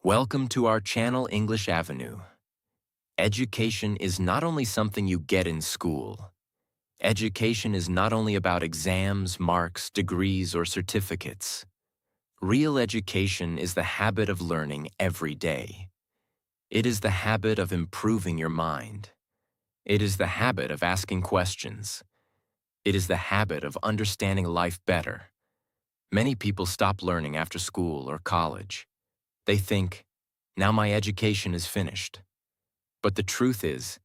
Welcome to our channel English Avenue. Education is not only something you get in school. Education is not only about exams, marks, degrees, or certificates. Real education is the habit of learning every day. It is the habit of improving your mind. It is the habit of asking questions. It is the habit of understanding life better. Many people stop learning after school or college. They think, now my education is finished. But the truth is,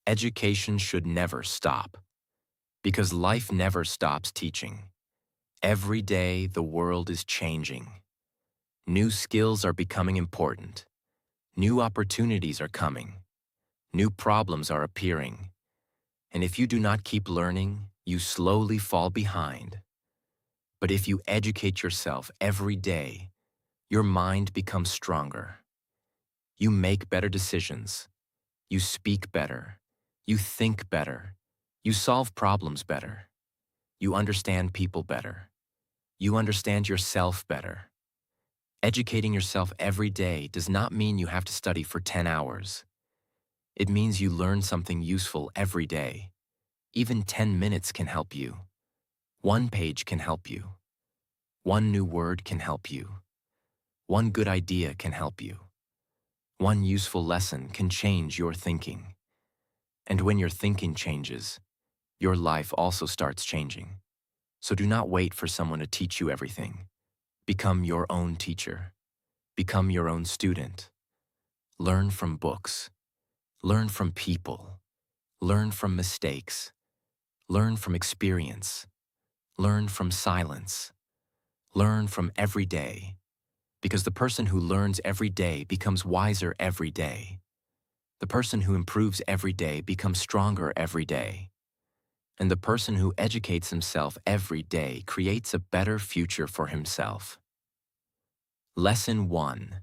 education should never stop. Because life never stops teaching. Every day, the world is changing. New skills are becoming important. New opportunities are coming. New problems are appearing. And if you do not keep learning, you slowly fall behind. But if you educate yourself every day, your mind becomes stronger. You make better decisions. You speak better. You think better. You solve problems better. You understand people better. You understand yourself better. Educating yourself every day does not mean you have to study for 10 hours. It means you learn something useful every day. Even 10 minutes can help you. One page can help you. One new word can help you. One good idea can help you. One useful lesson can change your thinking. And when your thinking changes, your life also starts changing. So do not wait for someone to teach you everything. Become your own teacher. Become your own student. Learn from books. Learn from people. Learn from mistakes. Learn from experience. Learn from silence. Learn from every day. Because the person who learns every day becomes wiser every day. The person who improves every day becomes stronger every day. And the person who educates himself every day creates a better future for himself. Lesson 1.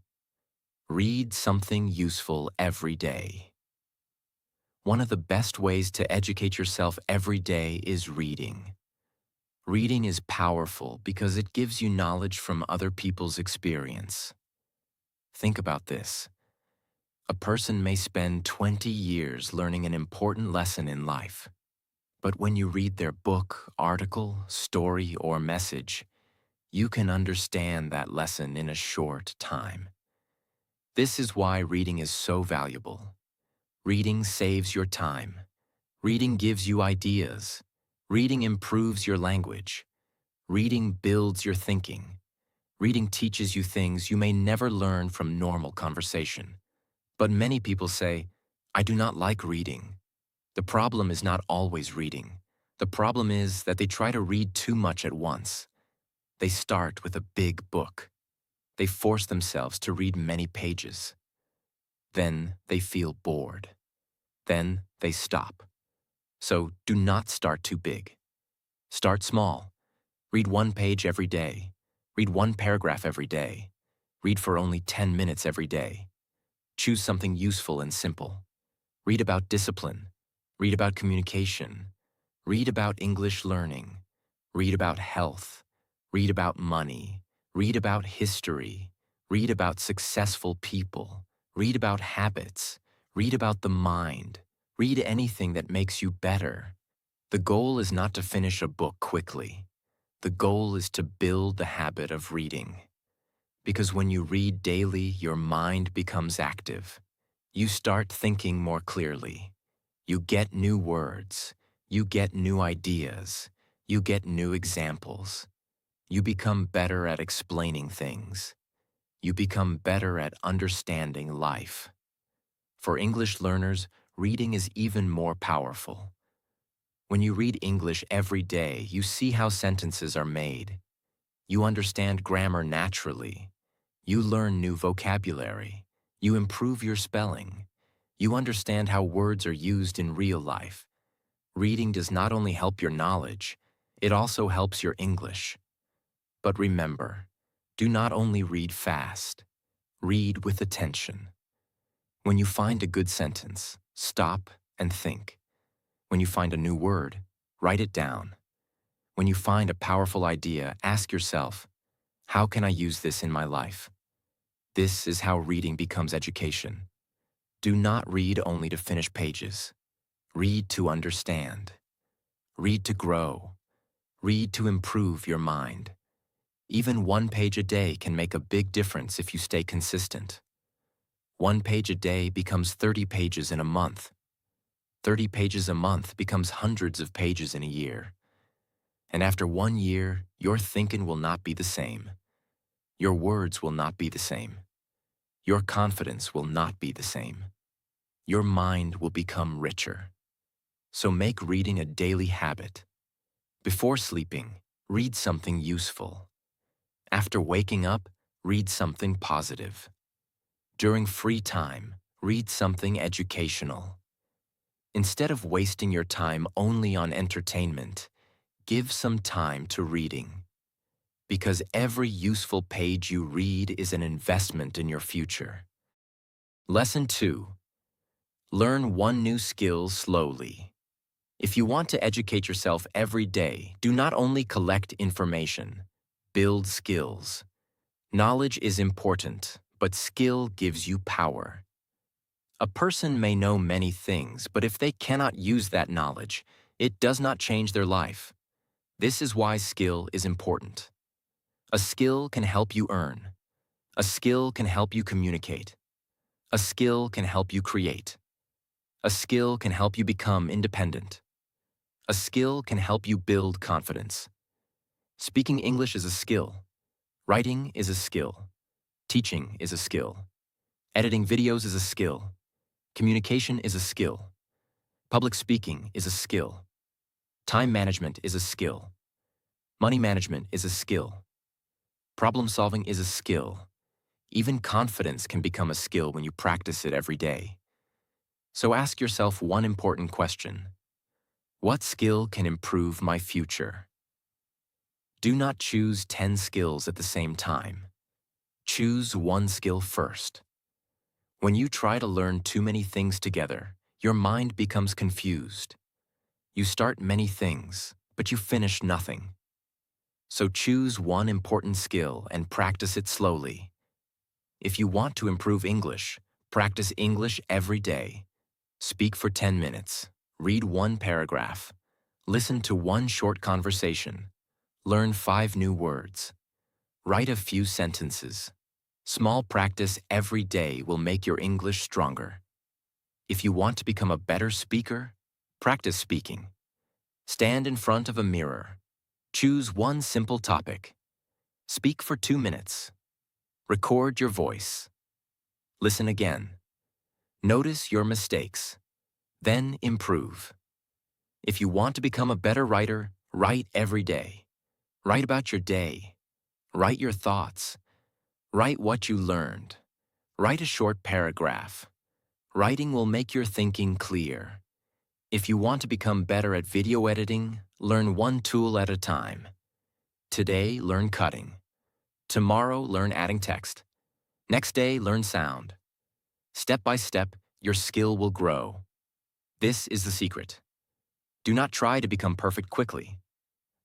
Read something useful every day. One of the best ways to educate yourself every day is reading. Reading is powerful because it gives you knowledge from other people's experience. Think about this. A person may spend 20 years learning an important lesson in life. But when you read their book, article, story, or message, you can understand that lesson in a short time. This is why reading is so valuable. Reading saves your time. Reading gives you ideas. Reading improves your language. Reading builds your thinking. Reading teaches you things you may never learn from normal conversation. But many people say, I do not like reading. The problem is not always reading. The problem is that they try to read too much at once. They start with a big book. They force themselves to read many pages. Then they feel bored. Then they stop. So do not start too big. Start small. Read one page every day. Read one paragraph every day. Read for only 10 minutes every day. Choose something useful and simple. Read about discipline. Read about communication. Read about English learning. Read about health. Read about money. Read about history. Read about successful people. Read about habits. Read about the mind. Read anything that makes you better. The goal is not to finish a book quickly. The goal is to build the habit of reading. Because when you read daily, your mind becomes active. You start thinking more clearly. You get new words. You get new ideas. You get new examples. You become better at explaining things. You become better at understanding life. For English learners, reading is even more powerful. When you read English every day, you see how sentences are made. You understand grammar naturally. You learn new vocabulary. You improve your spelling. You understand how words are used in real life. Reading does not only help your knowledge, it also helps your English. But remember, do not only read fast. Read with attention. When you find a good sentence, stop and think. When you find a new word, write it down. When you find a powerful idea, ask yourself, how can I use this in my life? This is how reading becomes education. Do not read only to finish pages. Read to understand. Read to grow. Read to improve your mind. Even 1 page a day can make a big difference if you stay consistent. 1 page a day becomes 30 pages in a month. 30 pages a month becomes hundreds of pages in a year. And after 1 year, your thinking will not be the same. Your words will not be the same. Your confidence will not be the same. Your mind will become richer. So make reading a daily habit. Before sleeping, read something useful. After waking up, read something positive. During free time, read something educational. Instead of wasting your time only on entertainment, give some time to reading. Because every useful page you read is an investment in your future. Lesson 2. Learn one new skill slowly. If you want to educate yourself every day, do not only collect information, build skills. Knowledge is important, but skill gives you power. A person may know many things, but if they cannot use that knowledge, it does not change their life. This is why skill is important. A skill can help you earn. A skill can help you communicate. A skill can help you create. A skill can help you become independent. A skill can help you build confidence. Speaking English is a skill. Writing is a skill. Teaching is a skill. Editing videos is a skill. Communication is a skill. Public speaking is a skill. Time management is a skill. Money management is a skill. Problem solving is a skill. Even confidence can become a skill when you practice it every day. So ask yourself one important question. What skill can improve my future? Do not choose 10 skills at the same time. Choose one skill first. When you try to learn too many things together, your mind becomes confused. You start many things, but you finish nothing. So choose one important skill and practice it slowly. If you want to improve English, practice English every day. Speak for 10 minutes. Read one paragraph. Listen to one short conversation. Learn 5 new words. Write a few sentences. Small practice every day will make your English stronger. If you want to become a better speaker, practice speaking. Stand in front of a mirror. Choose one simple topic. Speak for 2 minutes. Record your voice. Listen again. Notice your mistakes. Then improve. If you want to become a better writer, write every day. Write about your day. Write your thoughts. Write what you learned. Write a short paragraph. Writing will make your thinking clear. If you want to become better at video editing, learn one tool at a time. Today, learn cutting. Tomorrow, learn adding text. Next day, learn sound. Step by step, your skill will grow. This is the secret. Do not try to become perfect quickly.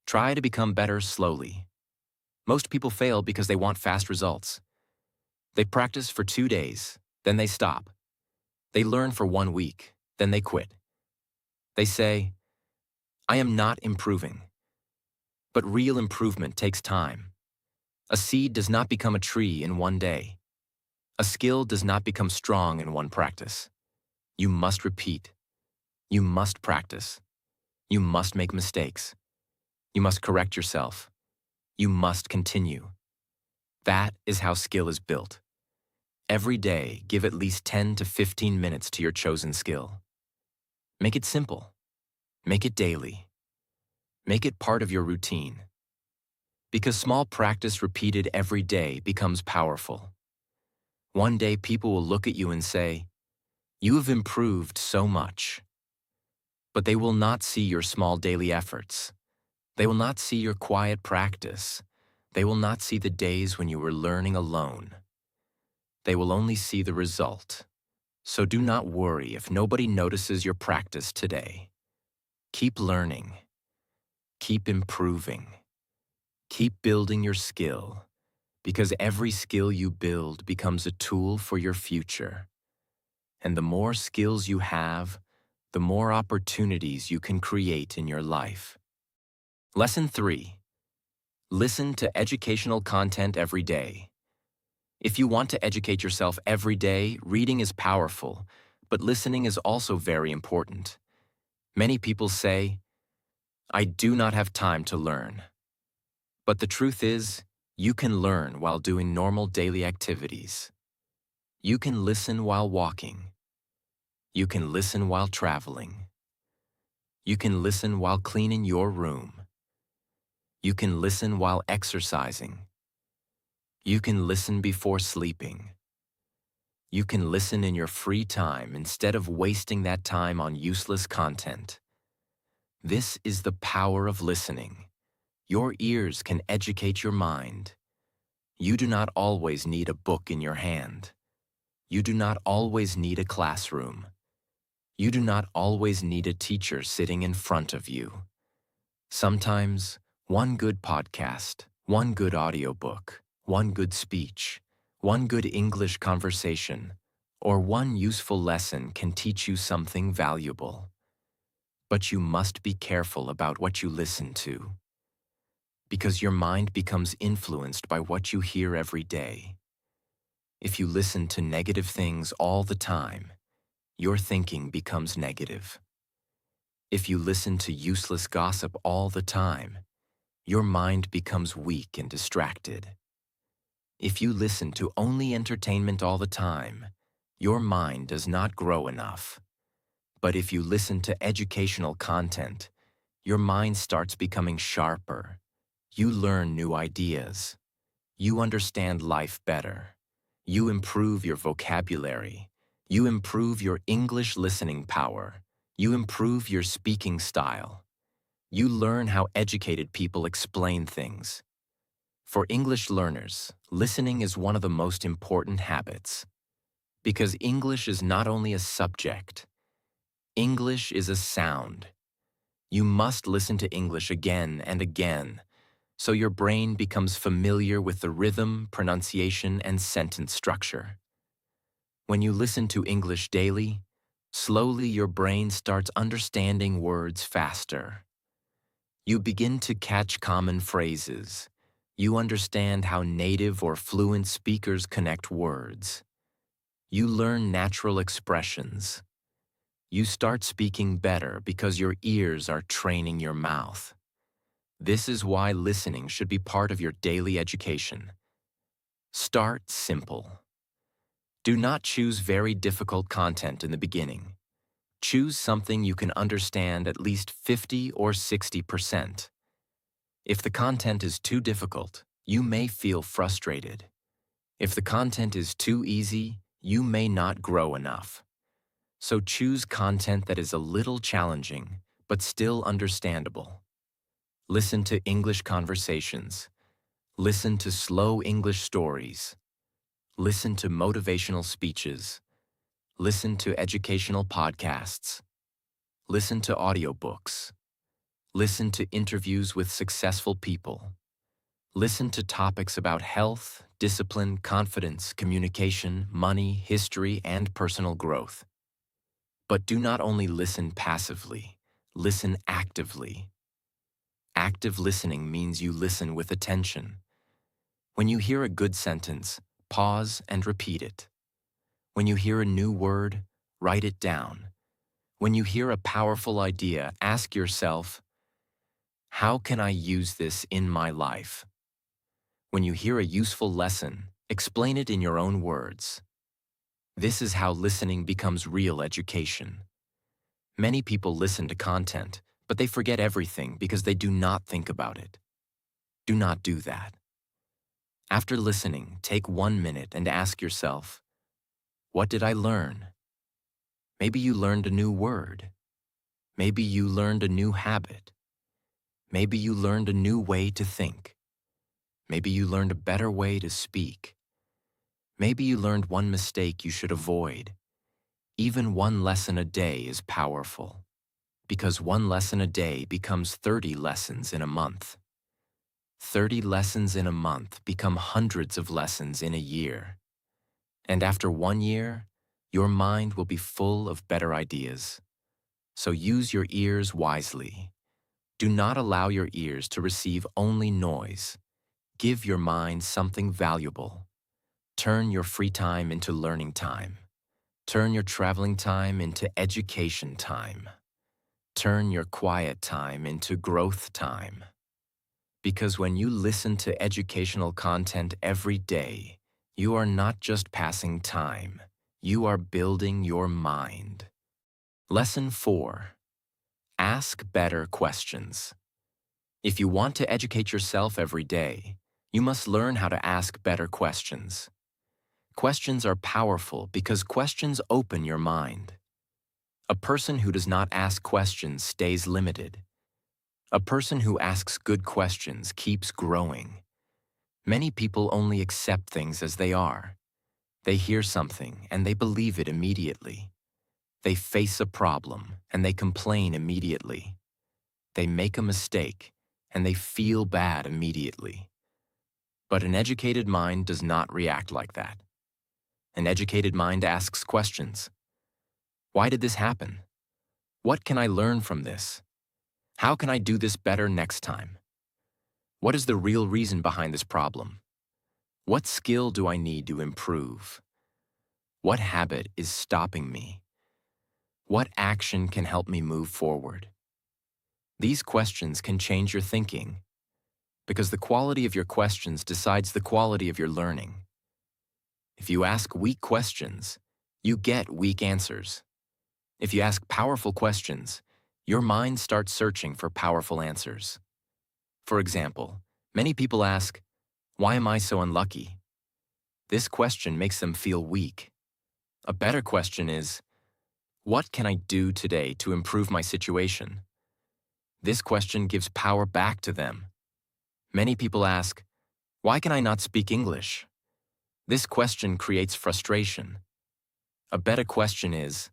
Try to become better slowly. Most people fail because they want fast results. They practice for 2 days, then they stop. They learn for 1 week, then they quit. They say, I am not improving. But real improvement takes time. A seed does not become a tree in 1 day. A skill does not become strong in one practice. You must repeat. You must practice. You must make mistakes. You must correct yourself. You must continue. That is how skill is built. Every day, give at least 10 to 15 minutes to your chosen skill. Make it simple. Make it daily. Make it part of your routine. Because small practice repeated every day becomes powerful. One day people will look at you and say, you have improved so much. But they will not see your small daily efforts. They will not see your quiet practice. They will not see the days when you were learning alone. They will only see the result. So do not worry if nobody notices your practice today. Keep learning. Keep improving. Keep building your skill. Because every skill you build becomes a tool for your future. And the more skills you have, the more opportunities you can create in your life. Lesson 3. Listen to educational content every day. If you want to educate yourself every day, reading is powerful, but listening is also very important. Many people say, "I do not have time to learn." But the truth is, you can learn while doing normal daily activities. You can listen while walking. You can listen while traveling. You can listen while cleaning your room. You can listen while exercising. You can listen before sleeping. You can listen in your free time instead of wasting that time on useless content. This is the power of listening. Your ears can educate your mind. You do not always need a book in your hand. You do not always need a classroom. You do not always need a teacher sitting in front of you. Sometimes, one good podcast, one good audiobook, one good speech, one good English conversation, or one useful lesson can teach you something valuable. But you must be careful about what you listen to, because your mind becomes influenced by what you hear every day. If you listen to negative things all the time, your thinking becomes negative. If you listen to useless gossip all the time, your mind becomes weak and distracted. If you listen to only entertainment all the time, your mind does not grow enough. But if you listen to educational content, your mind starts becoming sharper. You learn new ideas. You understand life better. You improve your vocabulary. You improve your English listening power. You improve your speaking style. You learn how educated people explain things. For English learners, listening is one of the most important habits. Because English is not only a subject, English is a sound. You must listen to English again and again, so your brain becomes familiar with the rhythm, pronunciation, and sentence structure. When you listen to English daily, slowly your brain starts understanding words faster. You begin to catch common phrases. You understand how native or fluent speakers connect words. You learn natural expressions. You start speaking better because your ears are training your mouth. This is why listening should be part of your daily education. Start simple. Do not choose very difficult content in the beginning. Choose something you can understand at least 50 or 60%. If the content is too difficult, you may feel frustrated. If the content is too easy, you may not grow enough. So choose content that is a little challenging, but still understandable. Listen to English conversations. Listen to slow English stories. Listen to motivational speeches. Listen to educational podcasts. Listen to audiobooks. Listen to interviews with successful people. Listen to topics about health, discipline, confidence, communication, money, history, and personal growth. But do not only listen passively, listen actively. Active listening means you listen with attention. When you hear a good sentence, pause and repeat it. When you hear a new word, write it down. When you hear a powerful idea, ask yourself, how can I use this in my life? When you hear a useful lesson, explain it in your own words. This is how listening becomes real education. Many people listen to content, but they forget everything because they do not think about it. Do not do that. After listening, take 1 minute and ask yourself, what did I learn? Maybe you learned a new word. Maybe you learned a new habit. Maybe you learned a new way to think. Maybe you learned a better way to speak. Maybe you learned one mistake you should avoid. Even one lesson a day is powerful, because one lesson a day becomes 30 lessons in a month. 30 lessons in a month become hundreds of lessons in a year. And after 1 year, your mind will be full of better ideas. So use your ears wisely. Do not allow your ears to receive only noise. Give your mind something valuable. Turn your free time into learning time. Turn your traveling time into education time. Turn your quiet time into growth time. Because when you listen to educational content every day, you are not just passing time, you are building your mind. Lesson 4. Ask better questions. If you want to educate yourself every day, you must learn how to ask better questions. Questions are powerful because questions open your mind. A person who does not ask questions stays limited. A person who asks good questions keeps growing. Many people only accept things as they are. They hear something and they believe it immediately. They face a problem and they complain immediately. They make a mistake and they feel bad immediately. But an educated mind does not react like that. An educated mind asks questions. Why did this happen? What can I learn from this? How can I do this better next time? What is the real reason behind this problem? What skill do I need to improve? What habit is stopping me? What action can help me move forward? These questions can change your thinking, because the quality of your questions decides the quality of your learning. If you ask weak questions, you get weak answers. If you ask powerful questions, your mind starts searching for powerful answers. For example, many people ask, "Why am I so unlucky?" This question makes them feel weak. A better question is, "What can I do today to improve my situation?" This question gives power back to them. Many people ask, "Why can I not speak English?" This question creates frustration. A better question is,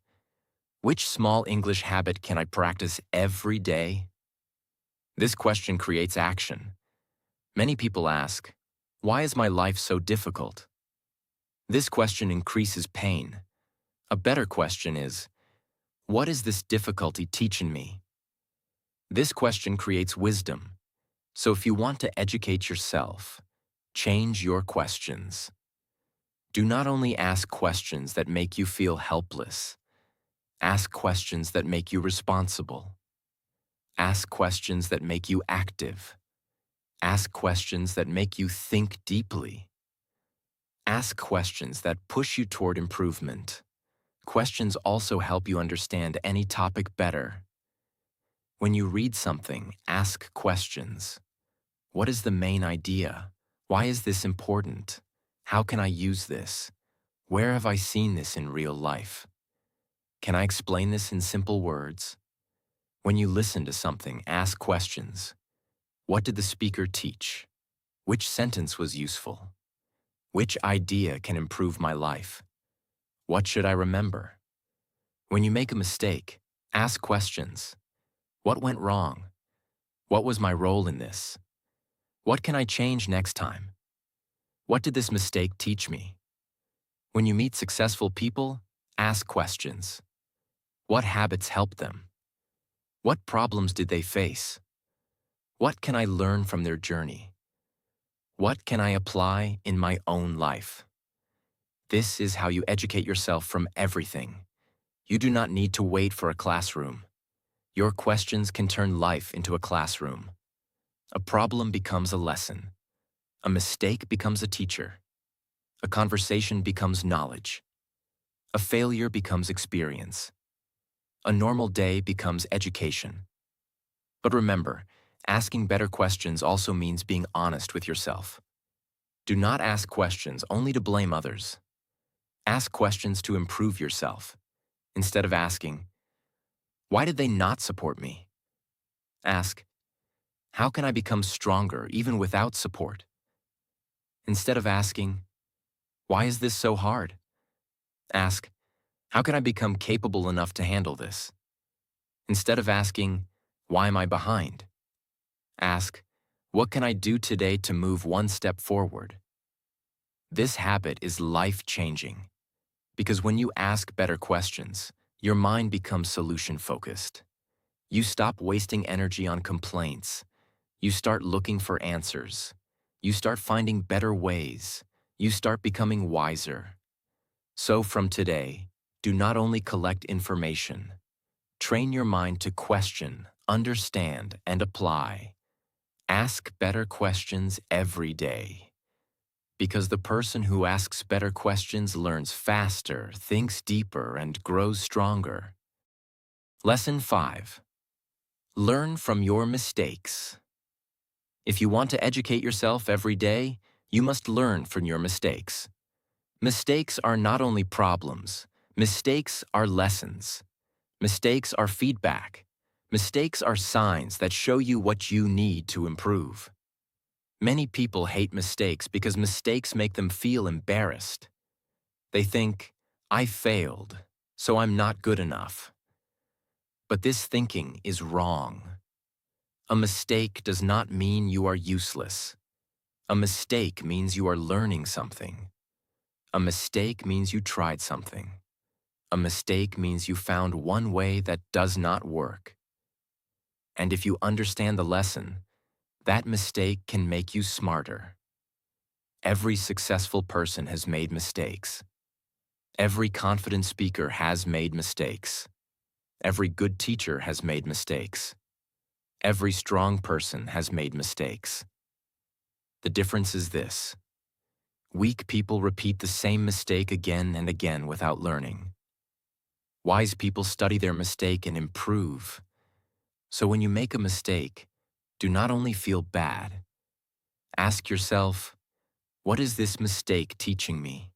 "Which small English habit can I practice every day?" This question creates action. Many people ask, "Why is my life so difficult?" This question increases pain. A better question is, "What is this difficulty teaching me?" This question creates wisdom. So if you want to educate yourself, change your questions. Do not only ask questions that make you feel helpless. Ask questions that make you responsible. Ask questions that make you active. Ask questions that make you think deeply. Ask questions that push you toward improvement. Questions also help you understand any topic better. When you read something, ask questions. What is the main idea? Why is this important? How can I use this? Where have I seen this in real life? Can I explain this in simple words? When you listen to something, ask questions. What did the speaker teach? Which sentence was useful? Which idea can improve my life? What should I remember? When you make a mistake, ask questions. What went wrong? What was my role in this? What can I change next time? What did this mistake teach me? When you meet successful people, ask questions. What habits helped them? What problems did they face? What can I learn from their journey? What can I apply in my own life? This is how you educate yourself from everything. You do not need to wait for a classroom. Your questions can turn life into a classroom. A problem becomes a lesson. A mistake becomes a teacher. A conversation becomes knowledge. A failure becomes experience. A normal day becomes education. But remember, asking better questions also means being honest with yourself. Do not ask questions only to blame others. Ask questions to improve yourself. Instead of asking, "Why did they not support me?" Ask, "How can I become stronger even without support?" Instead of asking, "Why is this so hard?" Ask, "How can I become capable enough to handle this?" Instead of asking, "Why am I behind?" Ask, What can I do today to move one step forward? This habit is life-changing because when you ask better questions, your mind becomes solution-focused. You stop wasting energy on complaints. You start looking for answers. You start finding better ways. You start becoming wiser. So from today, do not only collect information. Train your mind to question, understand, and apply. Ask better questions every day. Because the person who asks better questions learns faster, thinks deeper, and grows stronger. Lesson 5. Learn from your mistakes. If you want to educate yourself every day, you must learn from your mistakes. Mistakes are not only problems, mistakes are lessons. Mistakes are feedback. Mistakes are signs that show you what you need to improve. Many people hate mistakes because mistakes make them feel embarrassed. They think, I failed, so I'm not good enough. But this thinking is wrong. A mistake does not mean you are useless. A mistake means you are learning something. A mistake means you tried something. A mistake means you found one way that does not work. And if you understand the lesson, that mistake can make you smarter. Every successful person has made mistakes. Every confident speaker has made mistakes. Every good teacher has made mistakes. Every strong person has made mistakes. The difference is this: weak people repeat the same mistake again and again without learning. Wise people study their mistake and improve. So when you make a mistake, do not only feel bad. Ask yourself, what is this mistake teaching me?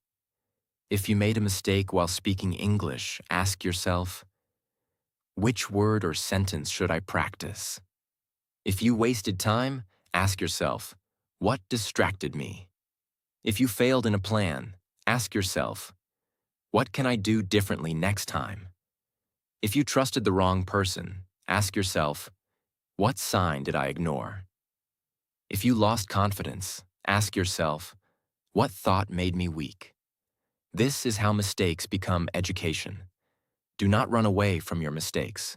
If you made a mistake while speaking English, ask yourself, which word or sentence should I practice? If you wasted time, ask yourself, what distracted me? If you failed in a plan, ask yourself, what can I do differently next time? If you trusted the wrong person, ask yourself, what sign did I ignore? If you lost confidence, ask yourself, what thought made me weak? This is how mistakes become education. Do not run away from your mistakes.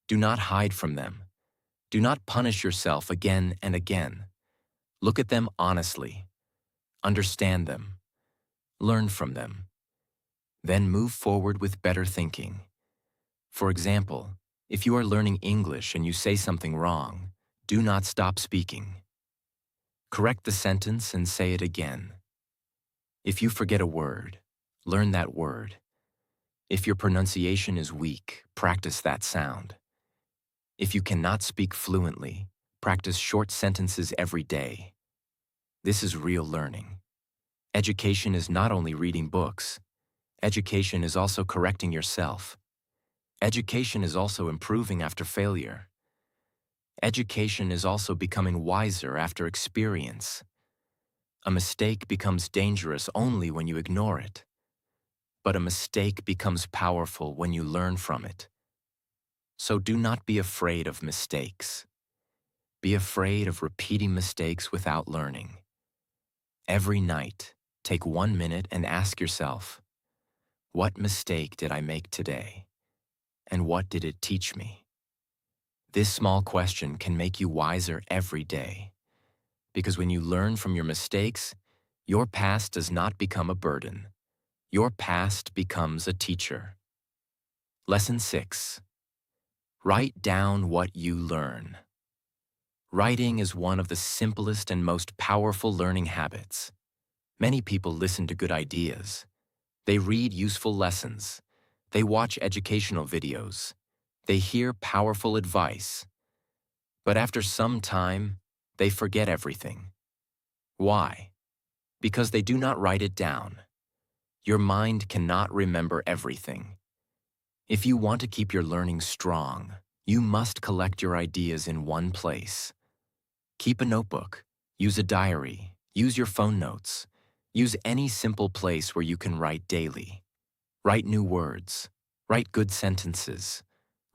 Do not hide from them. Do not punish yourself again and again. Look at them honestly. Understand them. Learn from them. Then move forward with better thinking. For example, if you are learning English and you say something wrong, do not stop speaking. Correct the sentence and say it again. If you forget a word, learn that word. If your pronunciation is weak, practice that sound. If you cannot speak fluently, practice short sentences every day. This is real learning. Education is not only reading books. Education is also correcting yourself. Education is also improving after failure. Education is also becoming wiser after experience. A mistake becomes dangerous only when you ignore it. But a mistake becomes powerful when you learn from it. So do not be afraid of mistakes. Be afraid of repeating mistakes without learning. Every night, take 1 minute and ask yourself, what mistake did I make today? And what did it teach me? This small question can make you wiser every day. Because when you learn from your mistakes, your past does not become a burden. Your past becomes a teacher. Lesson 6. Write down what you learn. Writing is one of the simplest and most powerful learning habits. Many people listen to good ideas. They read useful lessons. They watch educational videos. They hear powerful advice. But after some time, they forget everything. Why? Because they do not write it down. Your mind cannot remember everything. If you want to keep your learning strong, you must collect your ideas in one place. Keep a notebook, use a diary, use your phone notes, use any simple place where you can write daily. Write new words, write good sentences,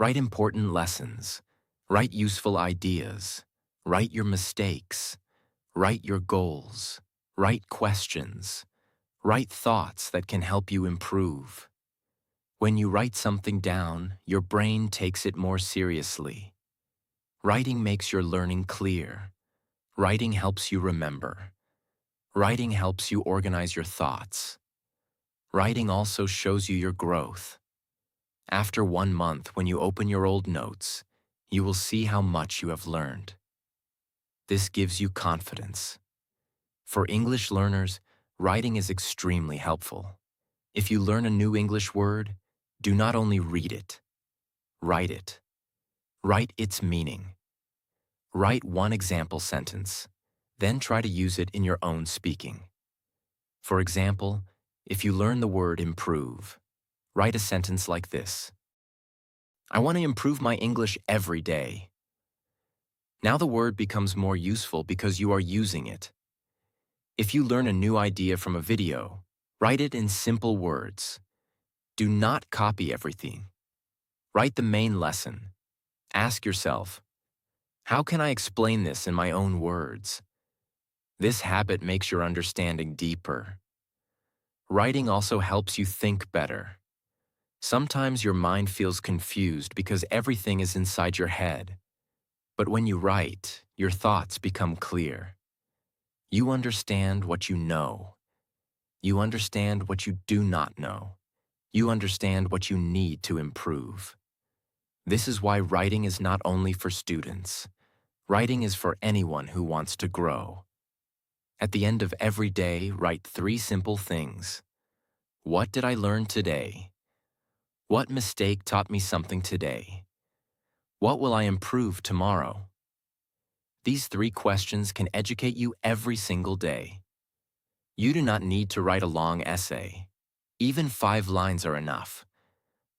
write important lessons, write useful ideas, Write your mistakes. Write your goals. Write questions. Write thoughts that can help you improve. When you write something down, your brain takes it more seriously. Writing makes your learning clear. Writing helps you remember. Writing helps you organize your thoughts. Writing also shows you your growth. After 1 month, when you open your old notes, you will see how much you have learned. This gives you confidence. For English learners, writing is extremely helpful. If you learn a new English word, do not only read it, write it. Write its meaning. Write one example sentence, then try to use it in your own speaking. For example, if you learn the word improve, write a sentence like this: I want to improve my English every day. Now the word becomes more useful because you are using it. If you learn a new idea from a video, write it in simple words. Do not copy everything. Write the main lesson. Ask yourself, how can I explain this in my own words? This habit makes your understanding deeper. Writing also helps you think better. Sometimes your mind feels confused because everything is inside your head. But when you write, your thoughts become clear. You understand what you know. You understand what you do not know. You understand what you need to improve. This is why writing is not only for students. Writing is for anyone who wants to grow. At the end of every day, write 3 simple things. What did I learn today? What mistake taught me something today? What will I improve tomorrow? These 3 questions can educate you every single day. You do not need to write a long essay. Even 5 lines are enough.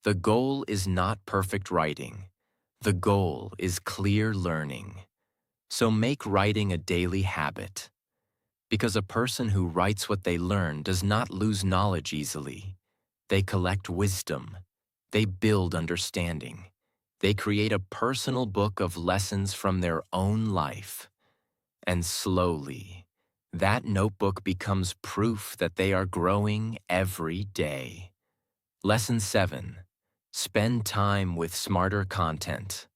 The goal is not perfect writing. The goal is clear learning. So make writing a daily habit. Because a person who writes what they learn does not lose knowledge easily. They collect wisdom. They build understanding. They create a personal book of lessons from their own life. And slowly, that notebook becomes proof that they are growing every day. Lesson 7. Spend time with smarter content.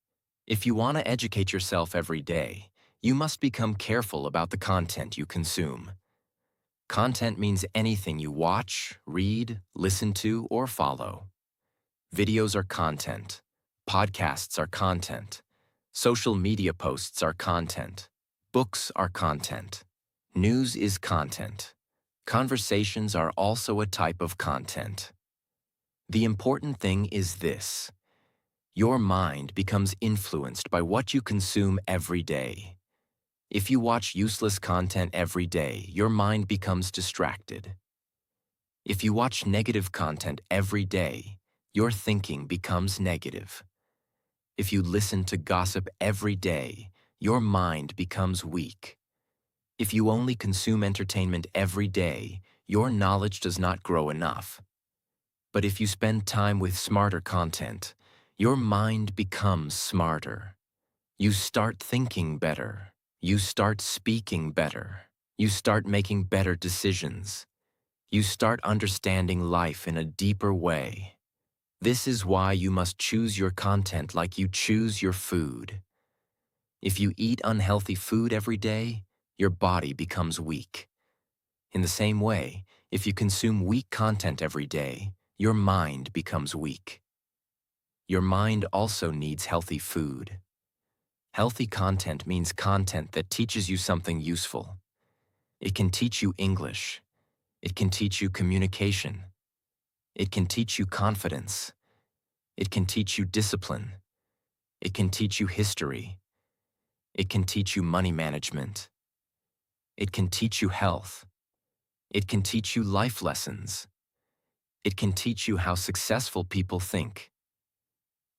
If you want to educate yourself every day, you must become careful about the content you consume. Content means anything you watch, read, listen to, or follow. Videos are content. Podcasts are content. Social media posts are content. Books are content. News is content. Conversations are also a type of content. The important thing is this: your mind becomes influenced by what you consume every day. If you watch useless content every day, your mind becomes distracted. If you watch negative content every day, your thinking becomes negative. If you listen to gossip every day, your mind becomes weak. If you only consume entertainment every day, your knowledge does not grow enough. But if you spend time with smarter content, your mind becomes smarter. You start thinking better. You start speaking better. You start making better decisions. You start understanding life in a deeper way. This is why you must choose your content like you choose your food. If you eat unhealthy food every day, your body becomes weak. In the same way, if you consume weak content every day, your mind becomes weak. Your mind also needs healthy food. Healthy content means content that teaches you something useful. It can teach you English. It can teach you communication. It can teach you confidence. It can teach you discipline. It can teach you history. It can teach you money management. It can teach you health. It can teach you life lessons. It can teach you how successful people think.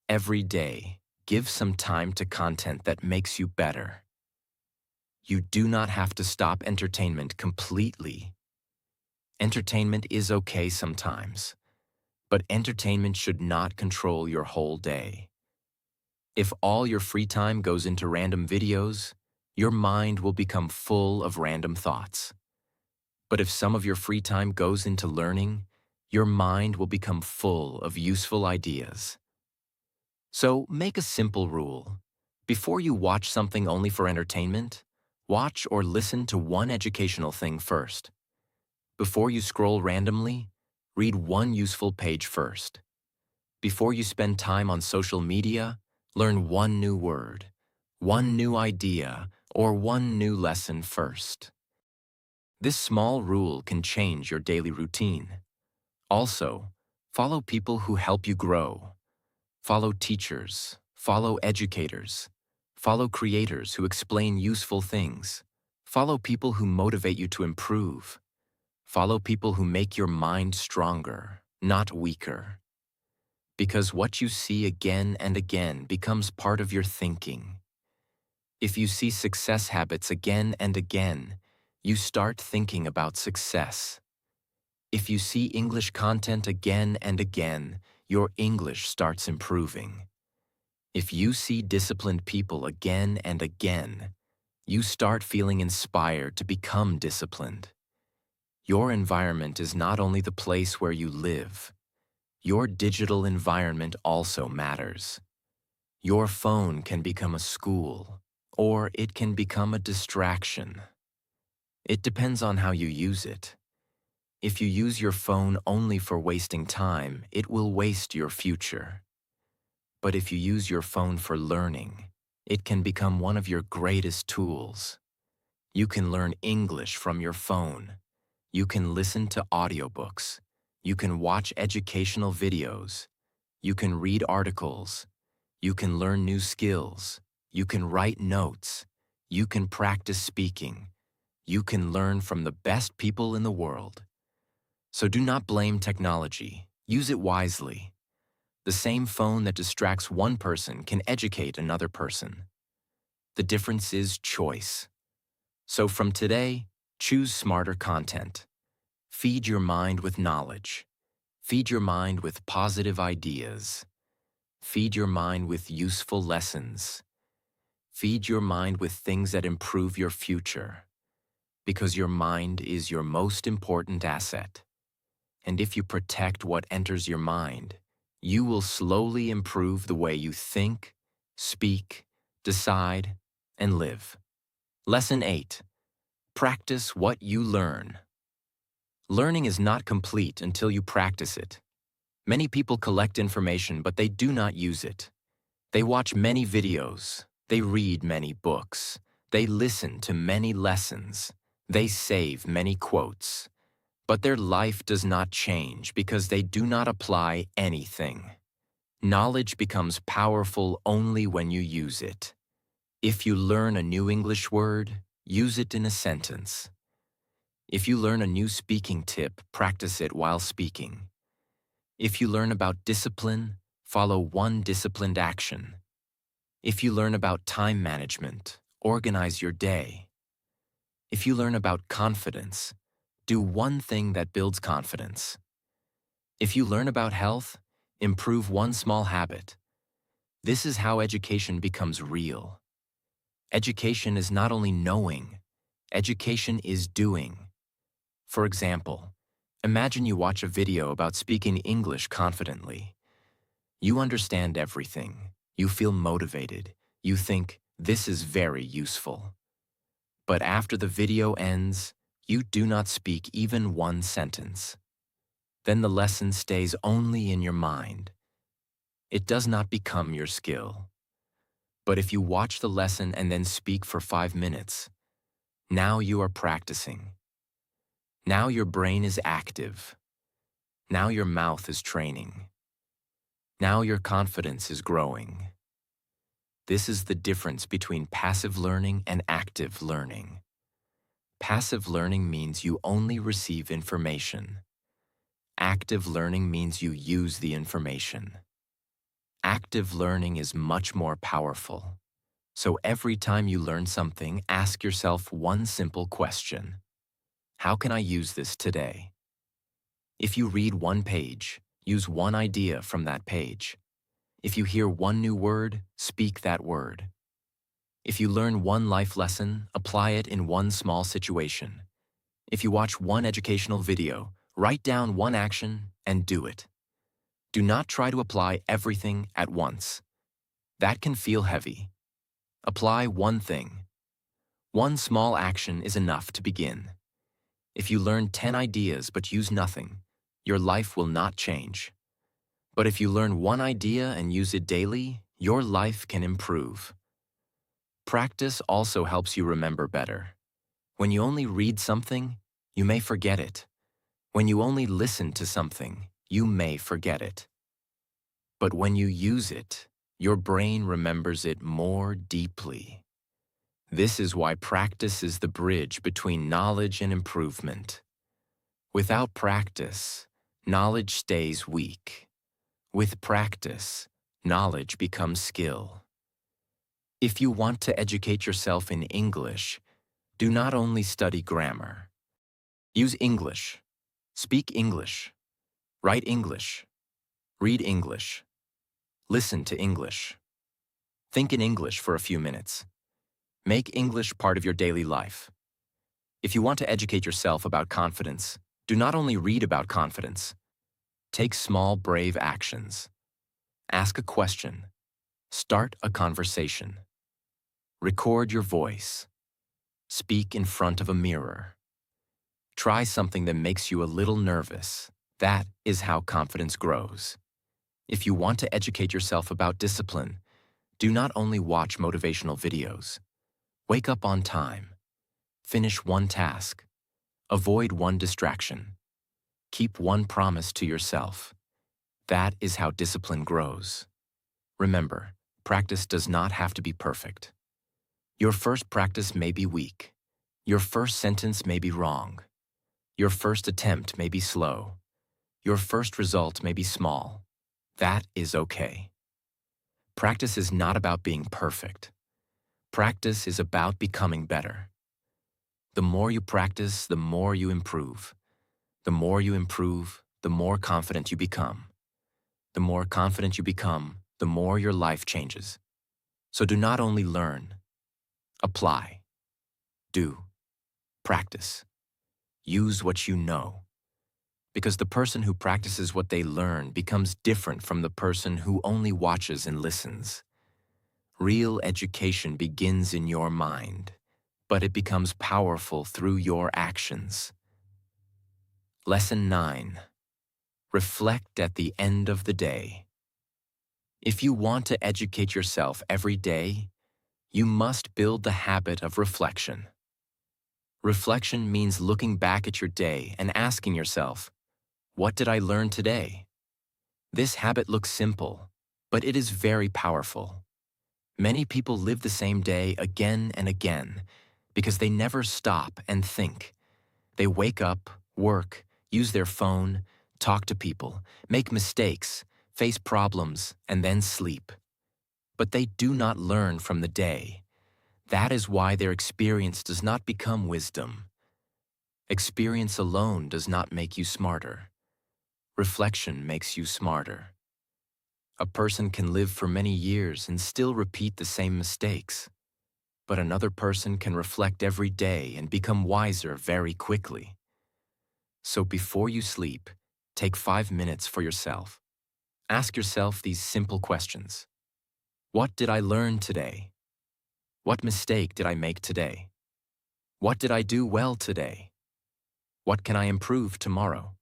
Every day, give some time to content that makes you better. You do not have to stop entertainment completely. Entertainment is okay sometimes, but entertainment should not control your whole day. If all your free time goes into random videos, your mind will become full of random thoughts. But if some of your free time goes into learning, your mind will become full of useful ideas. So make a simple rule. Before you watch something only for entertainment, watch or listen to one educational thing first. Before you scroll randomly, read one useful page first. Before you spend time on social media, learn one new word, one new idea, or one new lesson first. This small rule can change your daily routine. Also, follow people who help you grow. Follow teachers, follow educators, follow creators who explain useful things. Follow people who motivate you to improve. Follow people who make your mind stronger, not weaker. Because what you see again and again becomes part of your thinking. If you see success habits again and again, you start thinking about success. If you see English content again and again, your English starts improving. If you see disciplined people again and again, you start feeling inspired to become disciplined. Your environment is not only the place where you live. Your digital environment also matters. Your phone can become a school, or it can become a distraction. It depends on how you use it. If you use your phone only for wasting time, it will waste your future. But if you use your phone for learning, it can become one of your greatest tools. You can learn English from your phone. You can listen to audiobooks. You can watch educational videos. You can read articles. You can learn new skills. You can write notes. You can practice speaking. You can learn from the best people in the world. So do not blame technology. Use it wisely. The same phone that distracts one person can educate another person. The difference is choice. So from today, choose smarter content. Feed your mind with knowledge. Feed your mind with positive ideas. Feed your mind with useful lessons. Feed your mind with things that improve your future. Because your mind is your most important asset. And if you protect what enters your mind, you will slowly improve the way you think, speak, decide, and live. Lesson 8. Practice what you learn. Learning is not complete until you practice it. Many people collect information, but they do not use it. They watch many videos. They read many books. They listen to many lessons. They save many quotes. But their life does not change because they do not apply anything. Knowledge becomes powerful only when you use it. If you learn a new English word, use it in a sentence. If you learn a new speaking tip, practice it while speaking. If you learn about discipline, follow one disciplined action. If you learn about time management, organize your day. If you learn about confidence, do one thing that builds confidence. If you learn about health, improve one small habit. This is how education becomes real. Education is not only knowing, education is doing. For example, imagine you watch a video about speaking English confidently. You understand everything. You feel motivated. You think, this is very useful. But after the video ends, you do not speak even one sentence. Then the lesson stays only in your mind. It does not become your skill. But if you watch the lesson and then speak for 5 minutes, now you are practicing. Now your brain is active. Now your mouth is training. Now your confidence is growing. This is the difference between passive learning and active learning. Passive learning means you only receive information. Active learning means you use the information. Active learning is much more powerful. So every time you learn something, ask yourself one simple question. How can I use this today? If you read one page, use one idea from that page. If you hear one new word, speak that word. If you learn one life lesson, apply it in one small situation. If you watch one educational video, write down one action and do it. Do not try to apply everything at once. That can feel heavy. Apply one thing. One small action is enough to begin. If you learn 10 ideas but use nothing, your life will not change. But if you learn one idea and use it daily, your life can improve. Practice also helps you remember better. When you only read something, you may forget it. When you only listen to something, you may forget it. But when you use it, your brain remembers it more deeply. This is why practice is the bridge between knowledge and improvement. Without practice, knowledge stays weak. With practice, knowledge becomes skill. If you want to educate yourself in English, do not only study grammar. Use English. Speak English. Write English. Read English. Listen to English. Think in English for a few minutes. Make English part of your daily life. If you want to educate yourself about confidence, do not only read about confidence. Take small, brave actions. Ask a question. Start a conversation. Record your voice. Speak in front of a mirror. Try something that makes you a little nervous. That is how confidence grows. If you want to educate yourself about discipline, do not only watch motivational videos. Wake up on time. Finish one task. Avoid one distraction. Keep one promise to yourself. That is how discipline grows. Remember, practice does not have to be perfect. Your first practice may be weak. Your first sentence may be wrong. Your first attempt may be slow. Your first result may be small. That is okay. Practice is not about being perfect. Practice is about becoming better. The more you practice, the more you improve. The more you improve, the more confident you become. The more confident you become, the more your life changes. So do not only learn, apply, do, practice. Use what you know. Because the person who practices what they learn becomes different from the person who only watches and listens. Real education begins in your mind, but it becomes powerful through your actions. Lesson 9. Reflect at the end of the day. If you want to educate yourself every day, you must build the habit of reflection. Reflection means looking back at your day and asking yourself, what did I learn today? This habit looks simple, but it is very powerful. Many people live the same day again and again because they never stop and think. They wake up, work, use their phone, talk to people, make mistakes, face problems, and then sleep. But they do not learn from the day. That is why their experience does not become wisdom. Experience alone does not make you smarter. Reflection makes you smarter. A person can live for many years and still repeat the same mistakes. But another person can reflect every day and become wiser very quickly. So before you sleep, take 5 minutes for yourself. Ask yourself these simple questions. What did I learn today? What mistake did I make today? What did I do well today? What can I improve tomorrow?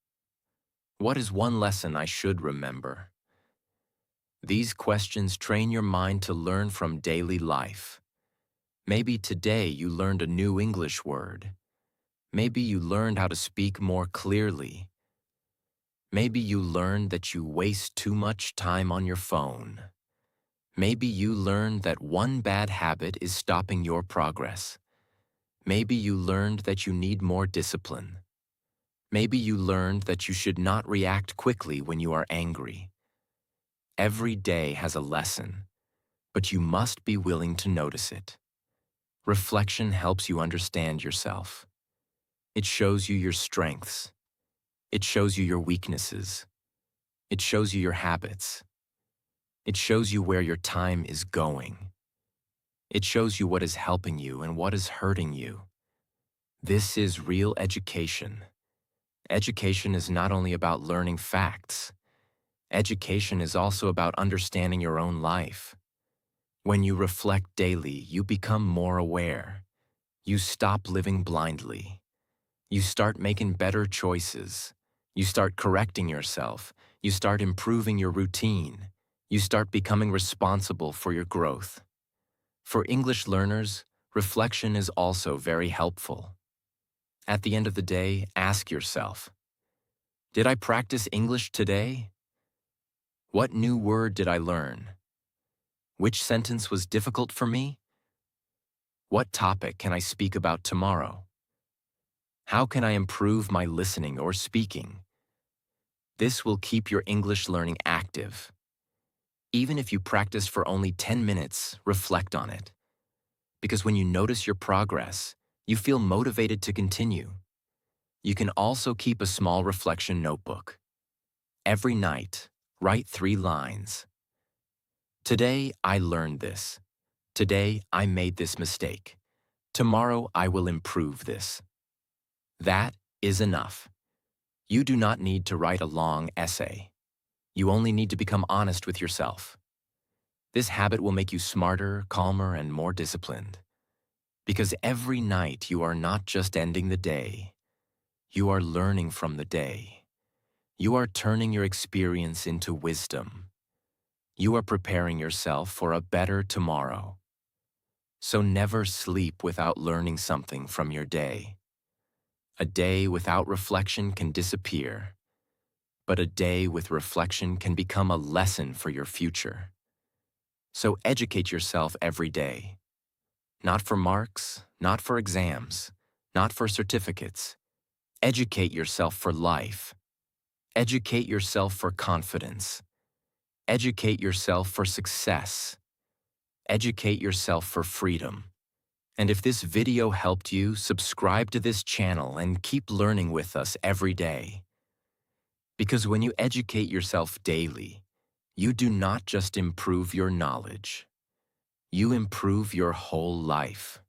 What is one lesson I should remember? These questions train your mind to learn from daily life. Maybe today you learned a new English word. Maybe you learned how to speak more clearly. Maybe you learned that you waste too much time on your phone. Maybe you learned that one bad habit is stopping your progress. Maybe you learned that you need more discipline. Maybe you learned that you should not react quickly when you are angry. Every day has a lesson, but you must be willing to notice it. Reflection helps you understand yourself. It shows you your strengths. It shows you your weaknesses. It shows you your habits. It shows you where your time is going. It shows you what is helping you and what is hurting you. This is real education. Education is not only about learning facts. Education is also about understanding your own life. When you reflect daily, you become more aware. You stop living blindly. You start making better choices. You start correcting yourself. You start improving your routine. You start becoming responsible for your growth. For English learners, reflection is also very helpful. At the end of the day, ask yourself, did I practice English today? What new word did I learn? Which sentence was difficult for me? What topic can I speak about tomorrow? How can I improve my listening or speaking? This will keep your English learning active. Even if you practice for only 10 minutes, reflect on it. Because when you notice your progress, you feel motivated to continue. You can also keep a small reflection notebook. Every night, write 3 lines. Today, I learned this. Today, I made this mistake. Tomorrow, I will improve this. That is enough. You do not need to write a long essay. You only need to become honest with yourself. This habit will make you smarter, calmer, and more disciplined. Because every night you are not just ending the day, you are learning from the day. You are turning your experience into wisdom. You are preparing yourself for a better tomorrow. So never sleep without learning something from your day. A day without reflection can disappear, but a day with reflection can become a lesson for your future. So educate yourself every day. Not for marks, not for exams, not for certificates. Educate yourself for life. Educate yourself for confidence. Educate yourself for success. Educate yourself for freedom. And if this video helped you, subscribe to this channel and keep learning with us every day. Because when you educate yourself daily, you do not just improve your knowledge, you improve your whole life.